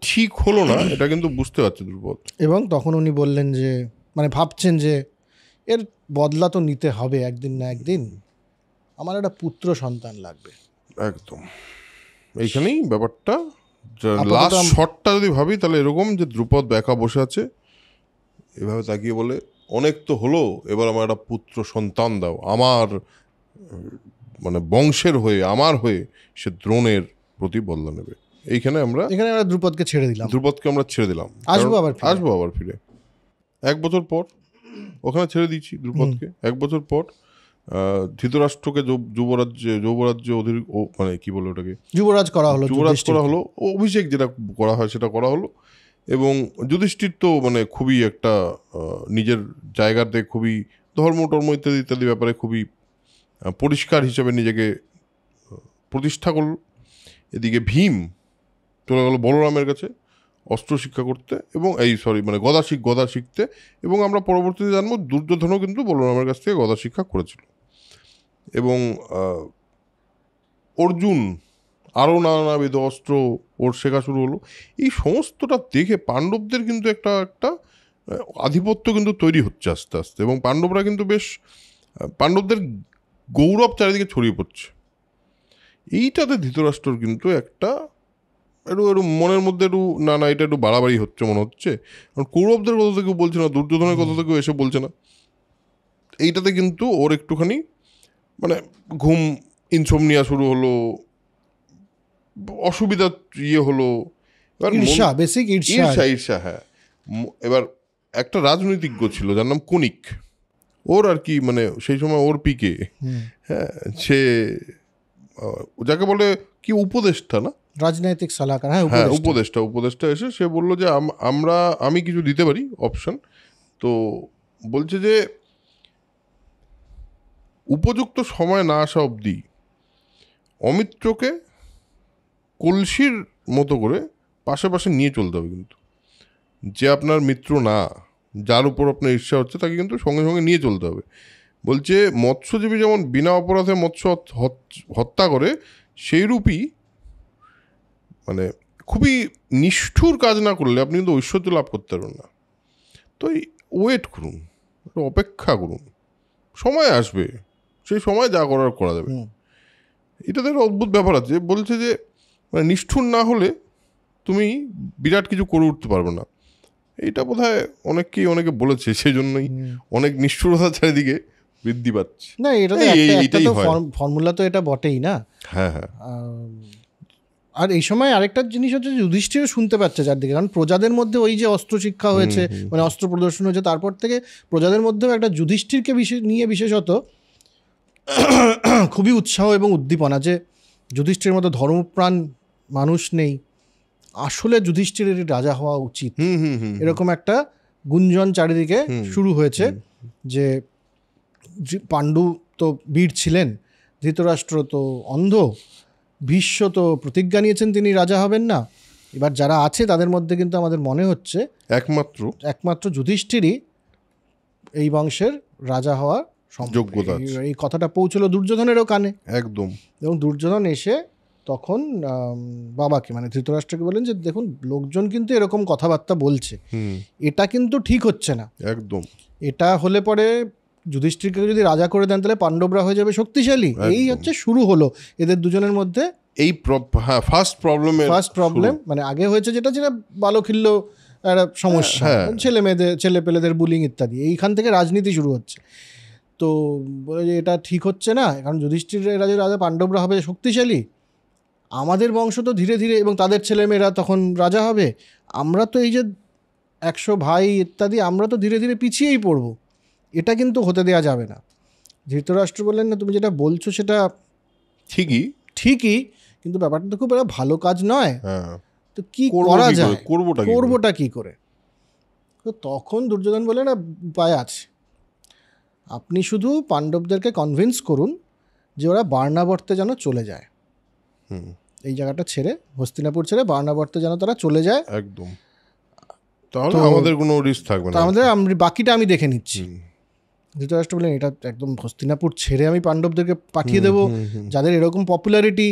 ঠিক হলো না এটা কিন্তু বুঝতে পারছে দ্রুপদ। এবং তখন উনি বললেন যে মানে ভাবছেন যে এর বদলা তো নিতে হবে একদিন না একদিন, আমার একটা পুত্র সন্তান লাগবে। একদম এইখানেই ব্যাপারটা লাস্ট শটটা যদি ভাবি তাহলে এরকম যে দ্রুপদ একা বসে আছে, এভাবে তাকিয়ে বলে অনেক তো হলো, এবার আমার একটা পুত্র সন্তান দাও, আমার মানে বংশের হয়ে আমার হয়ে সে দ্রোণের প্রতি বদলা নেবে। এখানে আমরা দ্রুপদকে আমরা ছেড়ে দিলাম, আসবো আবার ফিরে 1 বছর পর ওখানে ছেড়ে দিচ্ছি দ্রুপদকে। 1 বছর পর ধৃতরাষ্ট্রকে যুবরাজ্য মানে কি বলে ওটাকে, যুবরাজ করা হলো, যুবরাজ করা হলো, অভিষেক যেটা করা হয় সেটা করা হলো। এবং যুধিষ্ঠির তো মানে খুবই একটা নিজের জায়গাতে খুবই ধর্ম টর্ম ইত্যাদি ইত্যাদি ব্যাপারে খুবই পরিষ্কার হিসেবে নিজেকে প্রতিষ্ঠা করল। এদিকে ভীম চলে গেল বলরামের কাছে অস্ত্র শিক্ষা করতে, এবং মানে গদা শিখতে। এবং আমরা পরবর্তীতে জানবো দুর্যোধনও কিন্তু বলরামের কাছ থেকে গদা শিক্ষা করেছিল। এবং অর্জুন আরও নানাবিধ অস্ত্র ওর শেখা শুরু হলো। এই সমস্তটা দেখে পাণ্ডবদের কিন্তু একটা আধিপত্য কিন্তু তৈরি হচ্ছে আস্তে আস্তে, এবং পাণ্ডবরা কিন্তু বেশ পাণ্ডবদের গৌরব চারিদিকে ছড়িয়ে পড়ছে। এইটাতে ধৃতরাষ্ট্রর কিন্তু একটু মনের মধ্যে না এটা একটু বাড়াবাড়ি হচ্ছে মনে হচ্ছে। কারণ কৌরবদের কথা তো কেউ বলছে না, দুর্যোধনের কথা তো কেউ এসে বলছে না। এইটাতে কিন্তু ওর একটুখানি মানে ঘুম ইনসোমনিয়া শুরু হলো, অসুবিধা হলো। ঈর্ষা। হ্যাঁ, এবার একটা রাজনৈতিজ্ঞ ছিল যার নাম কনিক, ওর আর কি মানে সেই সময় ওর পিকে, হ্যাঁ, সে যাকে বলে কি উপদেষ্টা না, রাজনৈতিক সলাহকার, হ্যাঁ উপদেষ্টা এসে সে বললো যে আমি কিছু দিতে পারি অপশন। তো বলছে যে উপযুক্ত সময় না আসা অবধি অমিত্রকে কলসির মতো করে পাশে পাশে নিয়ে চলতে হবে, কিন্তু যে আপনার মিত্র না, যার উপর আপনার ঈর্ষা হচ্ছে, তাকে কিন্তু সঙ্গে সঙ্গে নিয়ে চলতে হবে। বলছে মৎস্যজীবী যেমন বিনা অপরাধে মৎস্য হত্যা করে, সেইরূপই মানে খুবই নিষ্ঠুর কাজ না করলে আপনি কিন্তু ঐশ্বর্য লাভ করতে পারবেন না। তো ওয়েট করুন, অপেক্ষা করুন, সময় আসবে, সেই সময় যা করা যাবে। এটাতে একটা অদ্ভুত ব্যাপার আছে। বলছে যে মানে নিষ্ঠুর না হলে তুমি বিরাট কিছু করে উঠতে পারবে না। এইটা বোধহয় অনেকে বলেছে, সেই জন্যই অনেক নিষ্ঠুরতা চারিদিকে বৃদ্ধি পাচ্ছে। না, এটা তো ফর্মুলা তো এটা বটেই না। হ্যাঁ। আর এই সময় আরেকটা জিনিস হচ্ছে যুধিষ্ঠিরও শুনতে পাচ্ছে চারদিকে, কারণ প্রজাদের মধ্যে ওই যে অস্ত্র শিক্ষা হয়েছে, মানে অস্ত্র প্রদর্শন হয়েছে, তারপর থেকে প্রজাদের মধ্যেও একটা যুধিষ্ঠিরকে নিয়ে বিশেষত খুবই উৎসাহ এবং উদ্দীপনা, যে যুধিষ্ঠিরের মতো ধর্মপ্রাণ মানুষ নেই, আসলে যুধিষ্ঠিরের রাজা হওয়া উচিত। এরকম একটা গুঞ্জন চারিদিকে শুরু হয়েছে যে পাণ্ডু তো বীর ছিলেন, ধৃতরাষ্ট্র তো অন্ধ, ভীষ্ম তো প্রতিজ্ঞা নিয়েছেন তিনি রাজা হবেন না। এবার যারা আছে তাদের মধ্যে কিন্তু আমাদের মনে হচ্ছে একমাত্র যুধিষ্ঠিরই এই বংশের রাজা হওয়ার যোগ্যতা। এই কথাটা পৌঁছলো দুর্যোধনেরও কানে একদম। এবং দুর্যোধন এসে তখন বাবাকে মানে ধৃতরাষ্ট্রকে বলেন যে দেখুন, লোকজন কিন্তু এরকম কথাবার্তা বলছে, এটা কিন্তু ঠিক হচ্ছে না। একদম। এটা হলে পরে যুধিষ্ঠিরকে যদি রাজা করে দেন তাহলে পাণ্ডবরা হয়ে যাবে শক্তিশালী। এই হচ্ছে শুরু হলো এদের দুজনের মধ্যে এই ফার্স্ট প্রবলেম। মানে আগে হয়েছে যেটা বালখিল্য একটা সমস্যা, ছেলে পেলেদের বুলিং ইত্যাদি, এইখান থেকে রাজনীতি শুরু হচ্ছে। তো এটা ঠিক হচ্ছে না, কারণ যুধিষ্ঠির রাজা পাণ্ডবরা হবে শক্তিশালী, আমাদের বংশ তো ধীরে ধীরে এবং তাদের ছেলেমেয়েরা তখন রাজা হবে, আমরা তো এই যে 100 ভাই ইত্যাদি আমরা তো ধীরে ধীরে পিছিয়েই পড়বো, এটা কিন্তু হতে দেওয়া যাবে না। ধৃতরাষ্ট্র বললেন না, তুমি যেটা বলছো সেটা ঠিকই, কিন্তু ব্যাপারটা তো খুব একটা ভালো কাজ নয়, তো কি করা যায়, করবোটা কি করে? তো তখন দুর্যোধন বলে না, উপায় আছে, আপনি শুধু পাণ্ডবদেরকে কনভিন্স করুন যে ওরা বার্নাবর্তে যেন চলে যায়, এই জায়গাটা ছেড়ে, হস্তিনাপুর ছেড়ে বার্নাবর্তে যেন তারা চলে যায়, একদম, তাহলে আমাদের কোনো রিস্ক থাকবে না, বাকিটা আমি দেখে নিচ্ছি। ধৃতরাষ্ট্র বললেন এটা একদম হস্তিনাপুর ছেড়ে আমি পাণ্ডবদেরকে পাঠিয়ে দেবো, যাদের এরকম পপুলারিটি,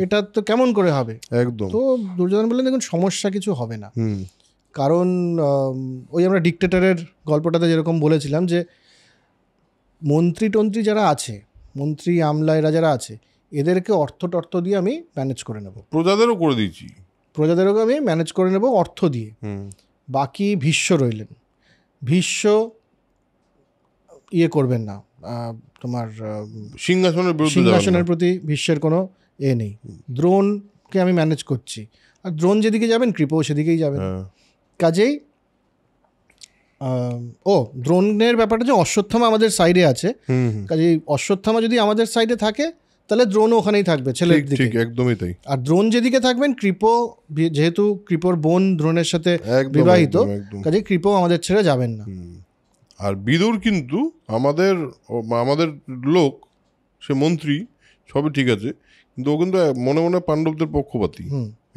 এটা তো কেমন করে হবে? একদম। তো দুর্যোধন বললেন দেখুন, সমস্যা কিছু হবে না, কারণ ওই আমরা ডিক্টেটরের গল্পটাতে যেরকম বলেছিলাম যে মন্ত্রী যারা আছে, মন্ত্রী আমলা এরা যারা আছে, এদেরকে অর্থ দিয়ে আমি ম্যানেজ করে নেব, প্রজাদেরও আমি ম্যানেজ করে নেব অর্থ দিয়ে। বাকি ভীষ্ম রইলেন, ভীষ্ম করবেন না, তোমার সিংহাসনের প্রতি ভীষ্মের কোনো নেই। দ্রোণকে আমি ম্যানেজ করছি, আর দ্রোণ যেদিকে যাবেন কৃপও সেদিকেই যাবেন। কাজেই ও দ্রোণের ব্যাপারটা যে অশ্বত্থামা আমাদের সাইডে আছে, হুম, কাজে অশ্বত্থামা যদি আমাদের সাইডে থাকে তাহলে দ্রোণও ওখানেই থাকবে ছেলের ঠিক দিকে। ঠিক একদমই তাই। আর দ্রোণ যেদিকে থাকবেন, কৃপ যেহেতু কৃপর বোন দ্রোণের সাথে একদম বিবাহিত, একদম একদম। কাজে কৃপ আমাদের ছেড়ে যাবেন না। আর বিদুর কিন্তু আমাদের আমাদের লোক, সে মন্ত্রী, সবই ঠিক আছে, কিন্তু ও কিন্তু মনে মনে পাণ্ডবদের পক্ষপাতী।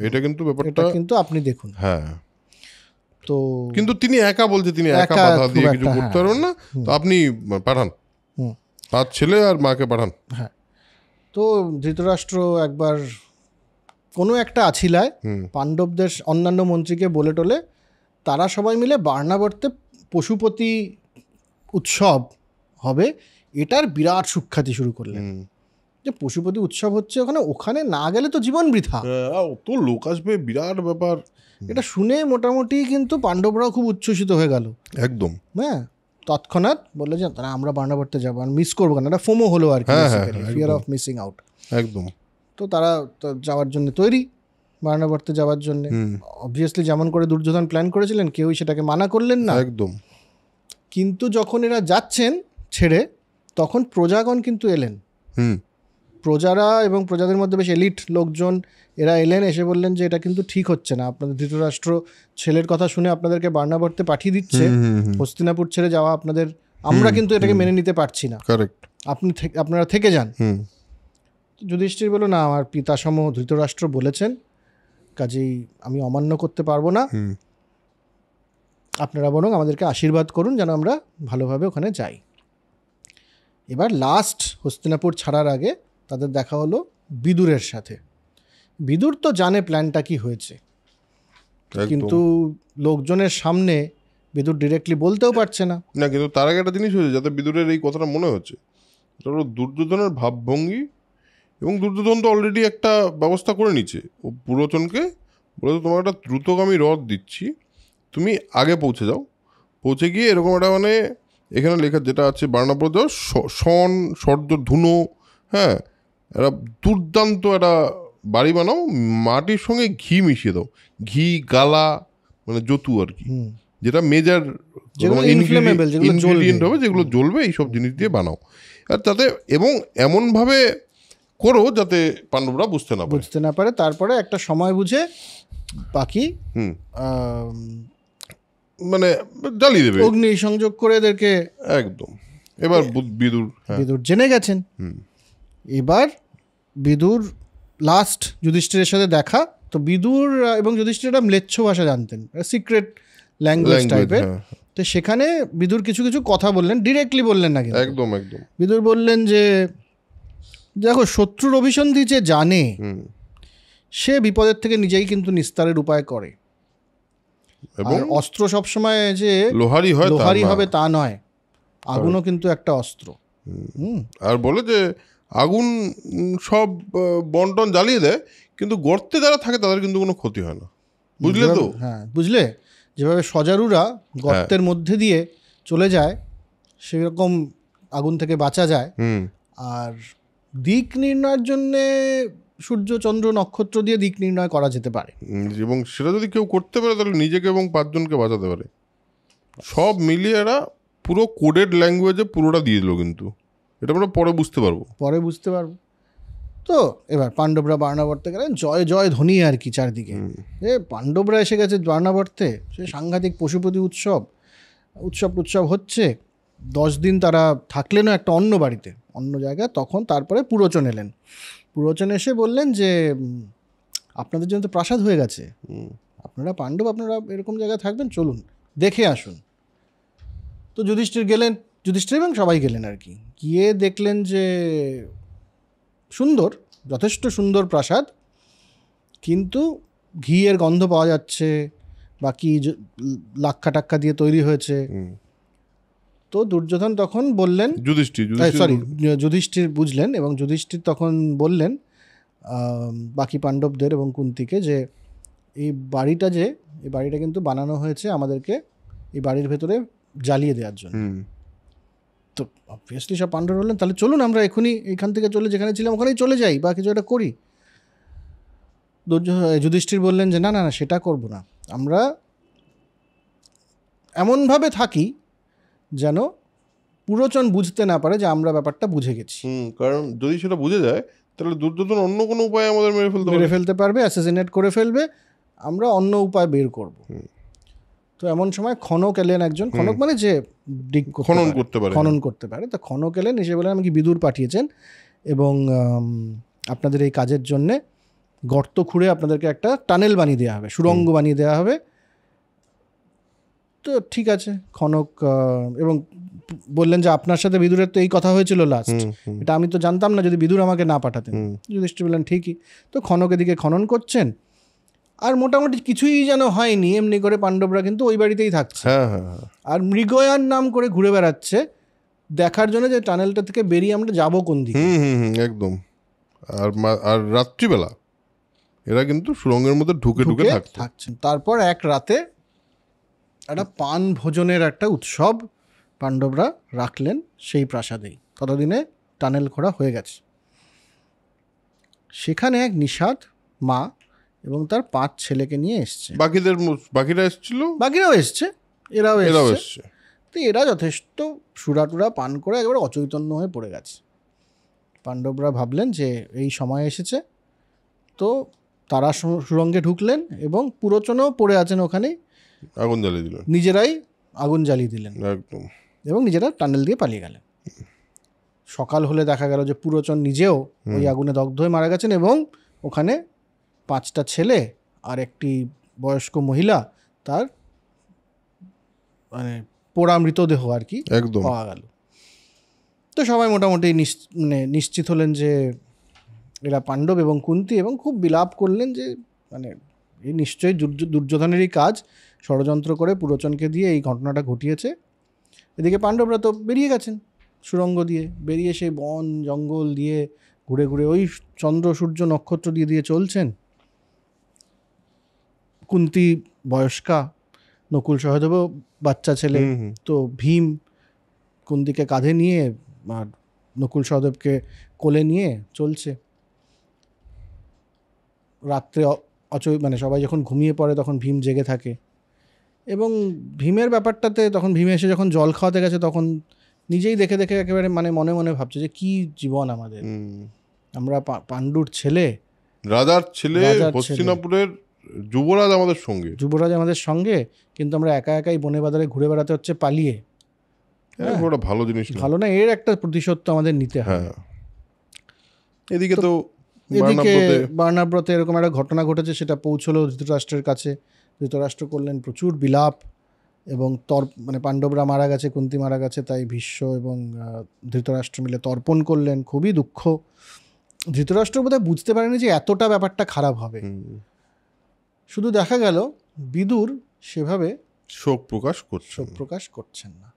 এটা কিন্তু এটা ব্যাপারটা কিন্তু আপনি দেখুন। হ্যাঁ, তো কিন্তু তিনি একা বলছে, তিনি একা একা বাধা খুব দিয়ে একটা, কিছু করতে হ্যাঁ। পারবেন না, তো আপনি পাঠান, হুম। তার ছেলে আর মাকে পাঠান। হ্যাঁ, তো ধৃতরাষ্ট্র একবার কোনো একটা আছিলায় পাণ্ডবদের অন্যান্য মন্ত্রীকে বলে টলে তারা সবাই মিলে বার্নাবর্তে পশুপতি উৎসব হবে এটার বিরাট সুখ্যাতি শুরু করলেন, যে পশুপতি উৎসব হচ্ছে ওখানে, ওখানে না গেলে তো জীবন বৃথা। অত লোক আসবে, বিরাট ব্যাপার। এটা শুনে মোটামুটি কিন্তু পাণ্ডবরাও খুব উচ্ছ্বসিত হয়ে গেল একদম। হ্যাঁ, তৎক্ষণাৎ বললো যে তারা আমরা বার্নাবর্তে যাবো, আর মিস করবো কেন, এটা ফোমো হলো আর কি, ফিয়ার অফ মিসিং আউট। একদম। তো তারা তো যাওয়ার জন্য তৈরি, বার্নাবর্তে যাওয়ার জন্য। অবভিয়াসলি যেমন করে দুর্যোধন প্ল্যান করেছিলেন, কেউই সেটাকে মানা করলেন না। একদম। কিন্তু যখন এরা যাচ্ছেন ছেড়ে, তখন প্রজাগণ কিন্তু এলেন। প্রজারা এবং প্রজাদের মধ্যে বেশ এলিট লোকজন এরা এলেন, এসে বললেন যে এটা কিন্তু ঠিক হচ্ছে না, আপনাদের ধৃতরাষ্ট্র ছেলের কথা শুনে আপনাদেরকে বার্নাবর্তে পাঠিয়ে দিচ্ছে, হস্তিনাপুর ছেড়ে যাওয়া আপনাদের, আমরা কিন্তু এটাকে মেনে নিতে পারছি না, আপনারা থেকে যান। যুধিষ্ঠির বলল, না, আমার পিতাসম ধৃতরাষ্ট্র বলেছেন, কাজেই আমি অমান্য করতে পারবো না, আপনারা বরং আমাদেরকে আশীর্বাদ করুন যেন আমরা ভালোভাবে ওখানে যাই। এবার লাস্ট হস্তিনাপুর ছাড়ার আগে তাদের দেখা হলো বিদুরের সাথে। বিদুর তো জানে প্ল্যানটা কি হয়েছে, কিন্তু লোকজনের সামনে বিদুর ডিরেক্টলি বলতেও পারছে না। না, কিন্তু তার আগে একটা জিনিস হয়েছে যাতে বিদুরের এই কথাটা মনে হচ্ছে, এটা হলো দুর্যোধনের ভাবভঙ্গি, এবং দুর্যোধন তো অলরেডি একটা ব্যবস্থা করে নিচ্ছে। ও পুরোচনকে বলে, তোমার একটা দ্রুতগামী রথ দিচ্ছি, তুমি আগে পৌঁছে যাও, পৌঁছে গিয়ে এরকম একটা, মানে এখানে লেখা যেটা আছে বার্নাবর্ত যাও, শন সর্য ধুনো, হ্যাঁ, একটা দুর্দান্ত একটা বাড়ি বানাও, মাটির সঙ্গে ঘি মিশিয়ে দাও, ঘি গালা, মানে যতু আর কি, যেটা মেজার ইনগ্রিডিয়েন্ট হবে, যেগুলো জ্বলবে, এইসব জিনিস দিয়ে বানাও, আর তাতে, এবং এমনভাবে করো যাতে পাণ্ডবরা বুঝতে না পারে। তারপরে একটা সময় বুঝে বাকি মানে জ্বালিয়ে দেবে, অগ্নি সংযোগ করে এদেরকে। একদম। এবার বিদুর জেনে গেছেন। এবার বিদুর লাস্ট যুধিষ্ঠিরের সাথে দেখা, তো বিদুর এবং যুধিষ্ঠির একটা ম্লেচ্ছ ভাষা জানতেন, সিক্রেট ল্যাঙ্গুয়েজ টাইপের। তো সেখানে বিদুর কিছু কিছু কথা বললেন, ডিরেক্টলি বললেন না কিন্তু। একদম একদম। বিদুর বললেন যে দেখো, শত্রুর অভিসন্ধি যে জানে সে বিপদের থেকে নিজেই কিন্তু নিস্তারের উপায় করে, এবং অস্ত্র সবসময় যে লোহারি হবে তা নয়, আগুনও কিন্তু একটা অস্ত্র। আর বলে যে আগুন সব বন্টন জ্বালিয়ে দেয়, কিন্তু গর্তে যারা থাকে তাদের কিন্তু কোনো ক্ষতি হয় না, বুঝলে তো? হ্যাঁ, বুঝলে, যেভাবে সজারুরা গর্তের মধ্যে দিয়ে চলে যায়, সেরকম আগুন থেকে বাঁচা যায়। আর দিক নির্ণয়ের জন্যে সূর্য চন্দ্র নক্ষত্র দিয়ে দিক নির্ণয় করা যেতে পারে, এবং সেটা যদি কেউ করতে পারে তাহলে নিজেকে এবং 5 জনকে বাঁচাতে পারে। সব মিলিয়ে এরা পুরো কোডেড ল্যাঙ্গুয়েজে পুরোটা দিয়ে দিল, কিন্তু এটা আমরা পরে বুঝতে পারবো। তো এবার পাণ্ডবরা বার্নাবর্তে গেলেন, জয় জয় ধ্বনি আর কি চারদিকে, যে পাণ্ডবরা এসে গেছে বার্নাবর্তে, সে সাংঘাতিক পশুপতি উৎসব হচ্ছে। 10 দিন তারা থাকলেনও একটা অন্য বাড়িতে, অন্য জায়গায়। তখন তারপরে পুরোচন এলেন। পুরোচন এসে বললেন যে আপনাদের জন্য তো প্রাসাদ হয়ে গেছে, আপনারা পাণ্ডব, আপনারা এরকম জায়গায় থাকবেন, চলুন দেখে আসুন। তো যুধিষ্ঠির এবং সবাই গেলেন আর কি, গিয়ে দেখলেন যে সুন্দর, যথেষ্ট সুন্দর প্রাসাদ, কিন্তু ঘিয়ের গন্ধ পাওয়া যাচ্ছে, বাকি লাক্কা দিয়ে তৈরি হয়েছে। তো দুর্যোধন তখন বললেন, যুধিষ্ঠির বুঝলেন, এবং যুধিষ্ঠির তখন বললেন বাকি পাণ্ডবদের এবং কুন্তিকে যে এই বাড়িটা কিন্তু বানানো হয়েছে আমাদেরকে এই বাড়ির ভেতরে জ্বালিয়ে দেওয়ার জন্য। তো অবভিয়াসলি সব পাণ্ডব বললেন, তাহলে চলুন আমরা এখনই এখান থেকে চলে, যেখানে ছিলাম ওখানেই চলে যাই, বা কিছু একটা করি। যুধিষ্ঠির বললেন যে না, সেটা করব না, আমরা এমনভাবে থাকি যেন পুরোচন বুঝতে না পারে যে আমরা ব্যাপারটা বুঝে গেছি। কারণ যদি সেটা বুঝে যায় তাহলে দুর্যোধন অন্য কোনো উপায়ে আমাদের মেরে ফেলতে পারবে, অ্যাসাসিনেট করে ফেলবে, আমরা অন্য উপায় বের করব। তো এমন সময় খনক এলেন একজন, খনক মানে যে খনন করতে পারে, তো খনক এলেন, এসে বলেন আমাকে বিদুর পাঠিয়েছেন এবং আপনাদের এই কাজের জন্যে গর্ত খুঁড়ে আপনাদেরকে একটা টানেল বানিয়ে দেওয়া হবে, সুড়ঙ্গ বানিয়ে দেওয়া হবে। তো ঠিক আছে, খনক এবং বললেন যে আপনার সাথে বিদুরের তো এই কথা হয়েছিল লাস্ট, এটা আমি তো জানতাম না যদি বিদুর আমাকে না পাঠাতেন। যুধিষ্ঠির বললেন ঠিকই। তো খনক এদিকে খনন করছেন, আর মোটামুটি কিছুই যেন হয়নি, এমনি করে পাণ্ডবরা কিন্তু ওই বাড়িতেই থাকছে। আর মৃগয়ার নাম করে ঘুরে বেড়াচ্ছে দেখার জন্য যে টানেলটা থেকে বেরিয়ে আমরা যাবো কোন দিকে। একদম। আর রাত্রিবেলা এরা কিন্তু সুড়ঙ্গের মধ্যে ঢুকে থাকছেন। তারপর এক রাতে একটা পান ভোজনের একটা উৎসব পাণ্ডবরা রাখলেন সেই প্রাসাদেই। ততদিনে টানেল খোঁড়া হয়ে গেছে। সেখানে এক নিষাদ মা এবং তার 5 ছেলেকে নিয়ে এসছে। বাকিরাও এসছে, এরাও এসছে। তো এরা যথেষ্ট সুরাটুরা পান করে একেবারে অচৈতন্য হয়ে পড়ে গেছে। পাণ্ডবরা ভাবলেন যে এই সময় এসেছে, তো তারা সুড়ঙ্গে ঢুকলেন এবং পুরোচনও পড়ে আছেন ওখানেই, আগুন জ্বালিয়ে দিলেন, নিজেরাই আগুন জ্বালিয়ে দিলেন একদম, এবং নিজেরা টানেল দিয়ে পালিয়ে গেলেন। সকাল হলে দেখা গেল যে পুরোচন নিজেও ওই আগুনে দগ্ধ হয়ে মারা গেছেন এবং ওখানে 5টা ছেলে আর একটি বয়স্ক মহিলা তার মানে পোড়া মৃতদেহ আর কি পাওয়া গেল। তো সবাই মোটামুটি নিশ্চিত হলেন যে এরা পাণ্ডব এবং কুন্তী, এবং খুব বিলাপ করলেন যে মানে এই নিশ্চয়ই দুর্যোধনেরই কাজ, ষড়যন্ত্র করে পুরোচনকে দিয়ে এই ঘটনাটা ঘটিয়েছে। এদিকে পাণ্ডবরা তো বেরিয়ে গেছেন সুড়ঙ্গ দিয়ে, বেরিয়ে সেই বন জঙ্গল দিয়ে ঘুরে ঘুরে ওই চন্দ্র সূর্য নক্ষত্র দিয়ে চলছেন। কুন্তী বয়স্কা, নকুল সহদেব বাচ্চা ছেলে, তো ভীম কুন্তীকে কাঁধে নিয়ে আর নকুল সহদেবকে কোলে নিয়ে চলছে। রাত্রে মানে সবাই যখন ঘুমিয়ে পড়ে তখন ভীম জেগে থাকে, এবং ভীমের ব্যাপারটাতে তখন ভীম এসে যখন জল খাওয়াতে গেছে তখন নিজেই দেখে একেবারে মানে মনে মনে ভাবছে যে কি জীবন আমাদের, আমরা পাণ্ডুর ছেলে, রাজার ছেলে, হস্তিনাপুরের যুবরাজ আমাদের সঙ্গে, কিন্তু আমরা একাই বনে বাজারে ঘুরে বেড়াতে হচ্ছে পালিয়ে। ওটা ভালো জিনিস, ভালো না, এর একটা প্রতিশোধ তো আমাদের নিতে হয়। এদিকে বার্নাব্রতে এরকম একটা ঘটনা ঘটেছে, সেটা পৌঁছলো ধৃতরাষ্ট্রের কাছে। ধৃতরাষ্ট্র করলেন প্রচুর বিলাপ, এবং মানে পাণ্ডবরা মারা গেছে, কুন্তী মারা গেছে, তাই ভীষ্ম এবং ধৃতরাষ্ট্র মিলে তর্পণ করলেন। খুবই দুঃখ। ধৃতরাষ্ট্র বোধহয় বুঝতে পারেনি যে এতটা ব্যাপারটা খারাপ হবে। শুধু দেখা গেল বিদুর সেভাবে শোক প্রকাশ করছেন না।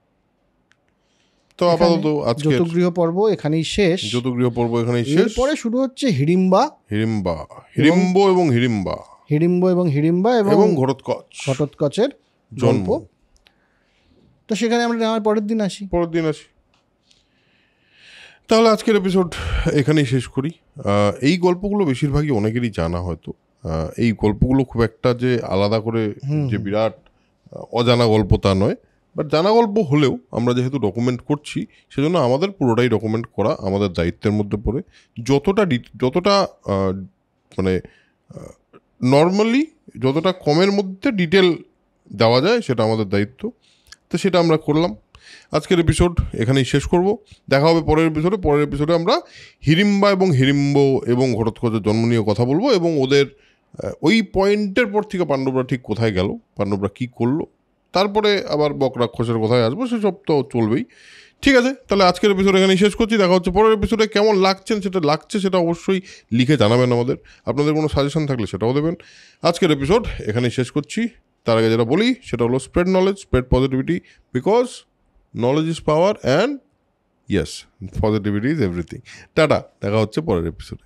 তো আপাতত আজকের যতগৃহ পর্ব এখানেই শেষ। এরপরে শুরু হচ্ছে হিড়িম্ব এবং ঘটোৎকচের জন্ম। তো সেখানে আমরা পরের দিন আসি। তাহলে আজকের এপিসোড এখানেই শেষ করি। এই গল্পগুলো বেশিরভাগই অনেকেরই জানা, হয়তো এই গল্পগুলো খুব একটা যে আলাদা করে যে বিরাট অজানা গল্প তা নয়, বাট জানা গল্প হলেও আমরা যেহেতু ডকুমেন্ট করছি সেজন্য আমাদের পুরোটাই ডকুমেন্ট করা আমাদের দায়িত্বের মধ্যে পড়ে। যতটা মানে নর্মালি যতটা কমের মধ্যে ডিটেল দেওয়া যায় সেটা আমাদের দায়িত্ব, তো সেটা আমরা করলাম। আজকের এপিসোড এখানেই শেষ করব। দেখা হবে পরের এপিসোডে আমরা হিড়িম্বা এবং ঘটোৎকচের জন্ম নিয়ে কথা বলবো, এবং ওদের ওই পয়েন্টের পর থেকে পাণ্ডবরা ঠিক কোথায় গেল, পাণ্ডবরা কী করলো, তারপরে আবার বকরাক্ষসের কথায় আসবো, সেসব তো চলবেই। ঠিক আছে, তাহলে আজকের এপিসোড এখানেই শেষ করছি। দেখা হচ্ছে পরের এপিসোডে। কেমন সেটা অবশ্যই লিখে জানাবেন আমাদের। আপনাদের কোনো সাজেশন থাকলে সেটাও দেবেন। আজকের এপিসোড এখানেই শেষ করছি। তার আগে যেটা বলি সেটা হলো spread knowledge, spread positivity, because knowledge is power and yes, positivity is everything. Tata, দেখা হচ্ছে পরের এপিসোডে।